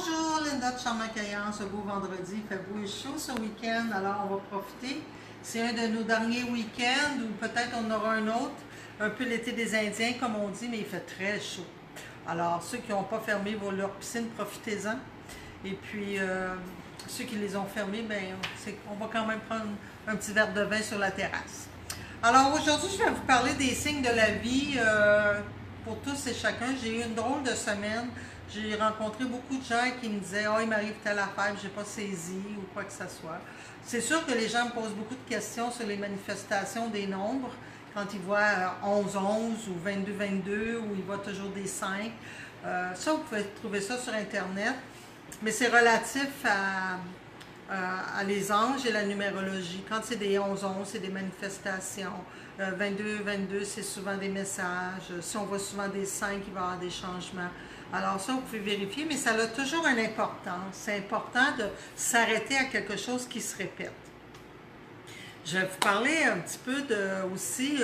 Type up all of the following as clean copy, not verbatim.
Bonjour Linda de Charme-Accueillant, ce beau vendredi, il fait beau et chaud ce week-end, alors on va profiter. C'est un de nos derniers week-ends ou peut-être on aura un autre, un peu l'été des Indiens comme on dit, mais il fait très chaud. Alors ceux qui n'ont pas fermé leur piscine, profitez-en. Et puis ceux qui les ont fermés, ben, on va quand même prendre un petit verre de vin sur la terrasse. Alors aujourd'hui, je vais vous parler des signes de la vie pour tous et chacun. J'ai eu une drôle de semaine. J'ai rencontré beaucoup de gens qui me disaient « Oh, il m'arrive telle affaire, je n'ai pas saisi » ou quoi que ce soit. C'est sûr que les gens me posent beaucoup de questions sur les manifestations des nombres. Quand ils voient 11-11 ou 22-22 ou ils voient toujours des 5. Ça, vous pouvez trouver ça sur Internet. Mais c'est relatif à les anges et la numérologie. Quand c'est des 11-11, c'est des manifestations. 22-22, c'est souvent des messages. Si on voit souvent des 5, il va y avoir des changements. Alors ça, vous pouvez vérifier, mais ça a toujours une importance. C'est important de s'arrêter à quelque chose qui se répète. Je vais vous parler un petit peu aussi,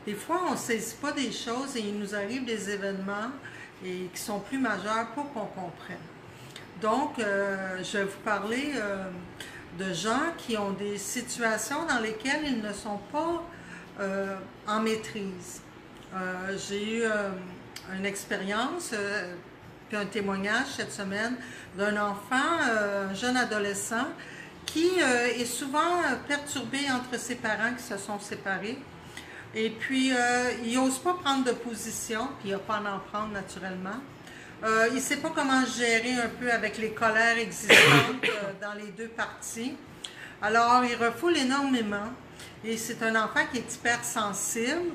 des fois on ne saisit pas des choses et il nous arrive des événements qui sont plus majeurs pour qu'on comprenne. Donc, je vais vous parler de gens qui ont des situations dans lesquelles ils ne sont pas en maîtrise. J'ai eu une expérience, puis un témoignage cette semaine d'un enfant, un jeune adolescent, qui est souvent perturbé entre ses parents qui se sont séparés. Et puis, il n'ose pas prendre de position, puis il n'a pas à en prendre naturellement. Il ne sait pas comment gérer un peu avec les colères existantes dans les deux parties. Alors, il refoule énormément. Et c'est un enfant qui est hypersensible,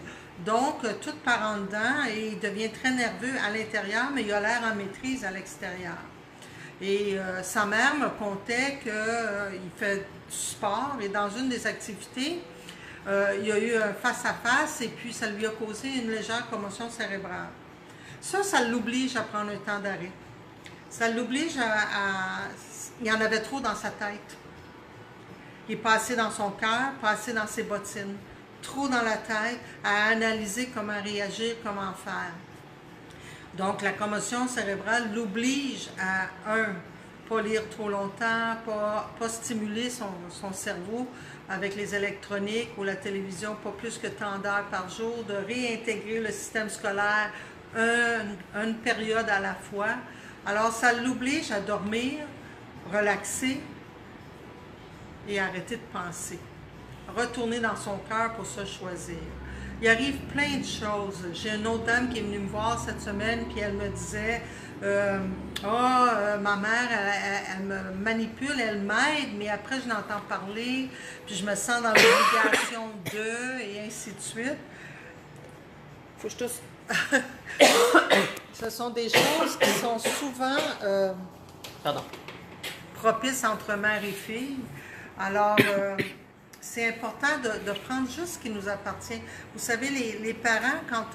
donc tout part en dedans et il devient très nerveux à l'intérieur, mais il a l'air en maîtrise à l'extérieur. Et sa mère me contait qu'il fait du sport et dans une des activités, il y a eu un face-à-face et puis ça lui a causé une légère commotion cérébrale. Ça l'oblige à prendre un temps d'arrêt. Ça l'oblige Il y en avait trop dans sa tête. Il est passé dans son cœur, passé dans ses bottines. Trop dans la tête, à analyser comment réagir, comment faire. Donc, la commotion cérébrale l'oblige à, pas lire trop longtemps, pas stimuler son cerveau avec les électroniques ou la télévision, pas plus que tant d'heures par jour, de réintégrer le système scolaire une période à la fois. Alors, ça l'oblige à dormir, relaxer et arrêter de penser. Retourner dans son cœur pour se choisir. Il arrive plein de choses. J'ai une autre dame qui est venue me voir cette semaine, puis elle me disait ma mère, elle me manipule, elle m'aide, mais après je l'entends parler, puis je me sens dans l'obligation de, et ainsi de suite. Faut que je tousse. Ce sont des choses qui sont souvent propices entre mère et fille. Alors, c'est important de prendre juste ce qui nous appartient. Vous savez, les parents, quand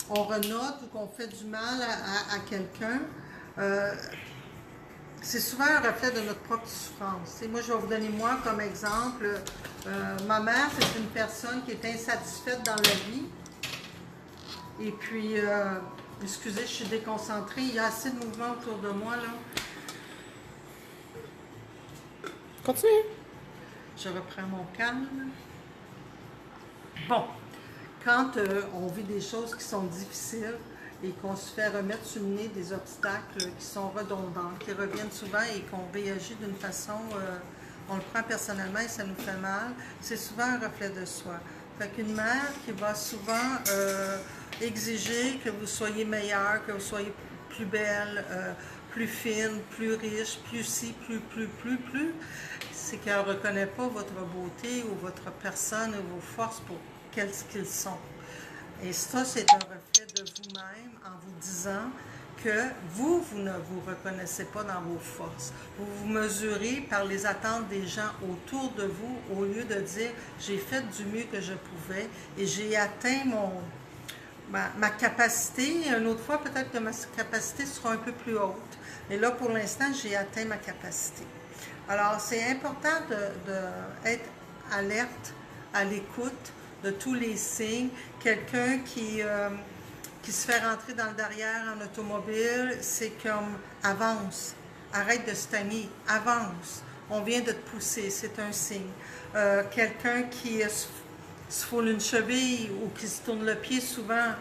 on renote ou qu'on fait du mal à quelqu'un, c'est souvent un reflet de notre propre souffrance. Et moi, je vais vous donner moi comme exemple. Ma mère, c'est une personne qui est insatisfaite dans la vie. Et puis, excusez, je suis déconcentrée. Il y a assez de mouvements autour de moi, là. Continue. Je reprends mon calme. Bon, quand on vit des choses qui sont difficiles et qu'on se fait remettre sur le nez des obstacles qui sont redondants, qui reviennent souvent et qu'on réagit d'une façon, on le prend personnellement et ça nous fait mal, c'est souvent un reflet de soi. Fait qu'une mère qui va souvent exiger que vous soyez meilleure, que vous soyez plus belle, plus fine, plus riche, plus ci, plus, c'est qu'elle ne reconnaît pas votre beauté ou votre personne ou vos forces pour qu'elles sont. Et ça, c'est un reflet de vous-même en vous disant que vous ne vous reconnaissez pas dans vos forces. Vous vous mesurez par les attentes des gens autour de vous au lieu de dire « j'ai fait du mieux que je pouvais et j'ai atteint ma capacité. Une autre fois, peut-être que ma capacité sera un peu plus haute. Mais là, pour l'instant, j'ai atteint ma capacité. » Alors, c'est important d'être alerte, à l'écoute de tous les signes. Quelqu'un qui qui se fait rentrer dans le derrière en automobile, c'est comme avance, arrête de stagner, avance, on vient de te pousser, c'est un signe. Quelqu'un qui se foule une cheville ou qui se tourne le pied, souvent,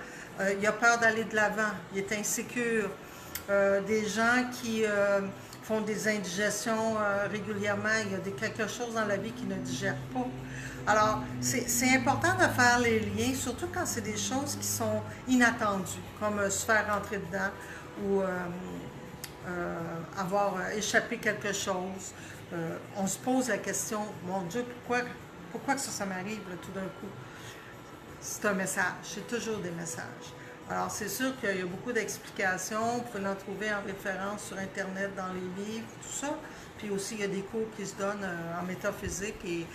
il a peur d'aller de l'avant, il est insécure. Des gens qui font des indigestions régulièrement, il y a quelque chose dans la vie qui ne digère pas. Alors, c'est important de faire les liens, surtout quand c'est des choses qui sont inattendues, comme se faire rentrer dedans ou avoir échappé quelque chose. On se pose la question, mon Dieu, pourquoi que ça m'arrive tout d'un coup? C'est un message, c'est toujours des messages. Alors, c'est sûr qu'il y a beaucoup d'explications, vous pouvez en trouver en référence sur Internet, dans les livres, tout ça. Puis aussi, il y a des cours qui se donnent en métaphysique et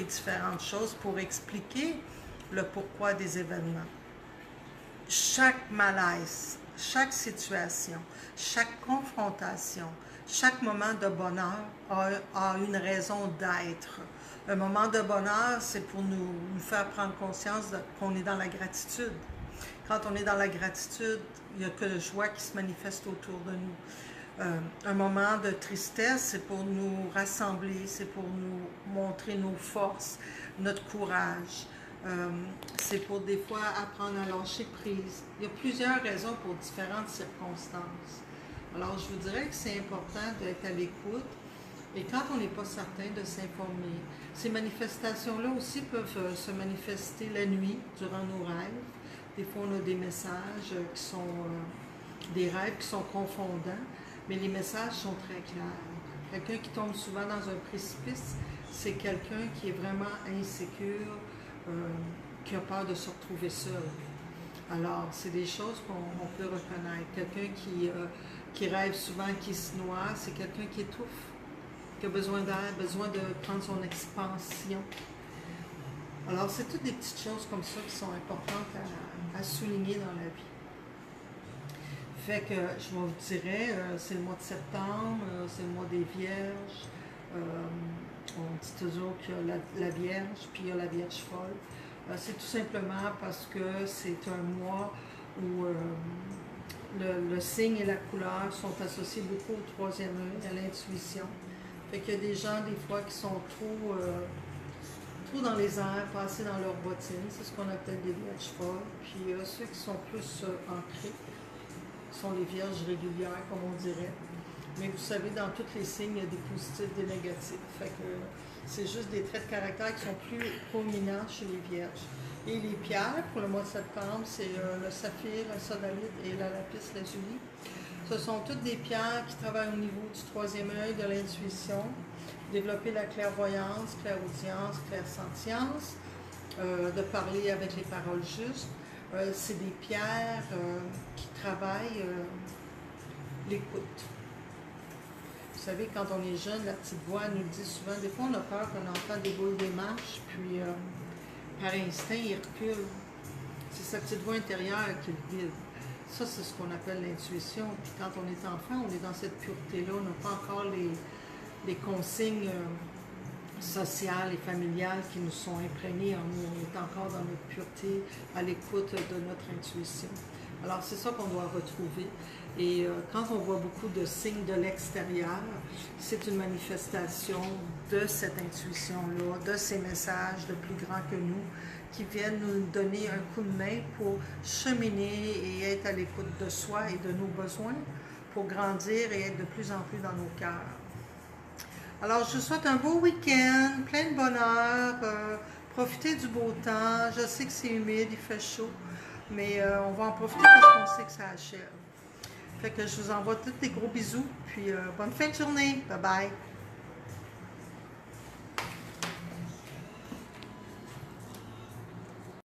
différentes choses pour expliquer le pourquoi des événements. Chaque malaise, chaque situation, chaque confrontation, chaque moment de bonheur a une raison d'être. Un moment de bonheur, c'est pour nous faire prendre conscience qu'on est dans la gratitude. Quand on est dans la gratitude, il n'y a que la joie qui se manifeste autour de nous. Un moment de tristesse, c'est pour nous rassembler, c'est pour nous montrer nos forces, notre courage. C'est pour des fois apprendre à lâcher prise. Il y a plusieurs raisons pour différentes circonstances. Alors, je vous dirais que c'est important d'être à l'écoute et quand on n'est pas certain de s'informer. Ces manifestations-là aussi peuvent se manifester la nuit, durant nos rêves. Des fois, on a des messages qui sont des rêves qui sont confondants, mais les messages sont très clairs. Quelqu'un qui tombe souvent dans un précipice, c'est quelqu'un qui est vraiment insécure, qui a peur de se retrouver seul. Alors, c'est des choses qu'on peut reconnaître. Quelqu'un qui rêve souvent, qui se noie, c'est quelqu'un qui étouffe, qui a besoin d'air, besoin de prendre son expansion. Alors, c'est toutes des petites choses comme ça qui sont importantes à souligner dans la vie. Fait que, je vous dirais, c'est le mois de septembre, c'est le mois des Vierges. On dit toujours qu'il y a la Vierge, puis il y a la Vierge folle. C'est tout simplement parce que c'est un mois où le signe et la couleur sont associés beaucoup au troisième œil, à l'intuition. Fait qu'il y a des gens, des fois, qui sont trop dans les airs, passés dans leurs bottines, c'est ce qu'on appelle des vierges folles. Puis ceux qui sont plus ancrés sont les vierges régulières, comme on dirait. Mais vous savez, dans tous les signes, il y a des positifs, des négatifs. Fait que c'est juste des traits de caractère qui sont plus prominents chez les vierges. Et les pierres, pour le mois de septembre, c'est le saphir, le sodalite et la lapis lazuli. Ce sont toutes des pierres qui travaillent au niveau du troisième œil, de l'intuition, développer la clairvoyance, clairaudience, clairsentience, de parler avec les paroles justes. C'est des pierres qui travaillent l'écoute. Vous savez, quand on est jeune, la petite voix nous dit souvent, des fois on a peur qu'un enfant déboule des marches, puis par instinct, il recule. C'est sa petite voix intérieure qui le guide. Ça, c'est ce qu'on appelle l'intuition. Puis quand on est enfant, on est dans cette pureté-là, on n'a pas encore les consignes sociales et familiales qui nous sont imprégnées en nous. On est encore dans notre pureté, à l'écoute de notre intuition. Alors, c'est ça qu'on doit retrouver. Et quand on voit beaucoup de signes de l'extérieur, c'est une manifestation de cette intuition-là, de ces messages de plus grands que nous, qui viennent nous donner un coup de main pour cheminer et être à l'écoute de soi et de nos besoins, pour grandir et être de plus en plus dans nos cœurs. Alors, je vous souhaite un beau week-end, plein de bonheur, profitez du beau temps. Je sais que c'est humide, il fait chaud, mais on va en profiter parce qu'on sait que ça achève. Fait que je vous envoie tous des gros bisous, puis bonne fin de journée. Bye bye.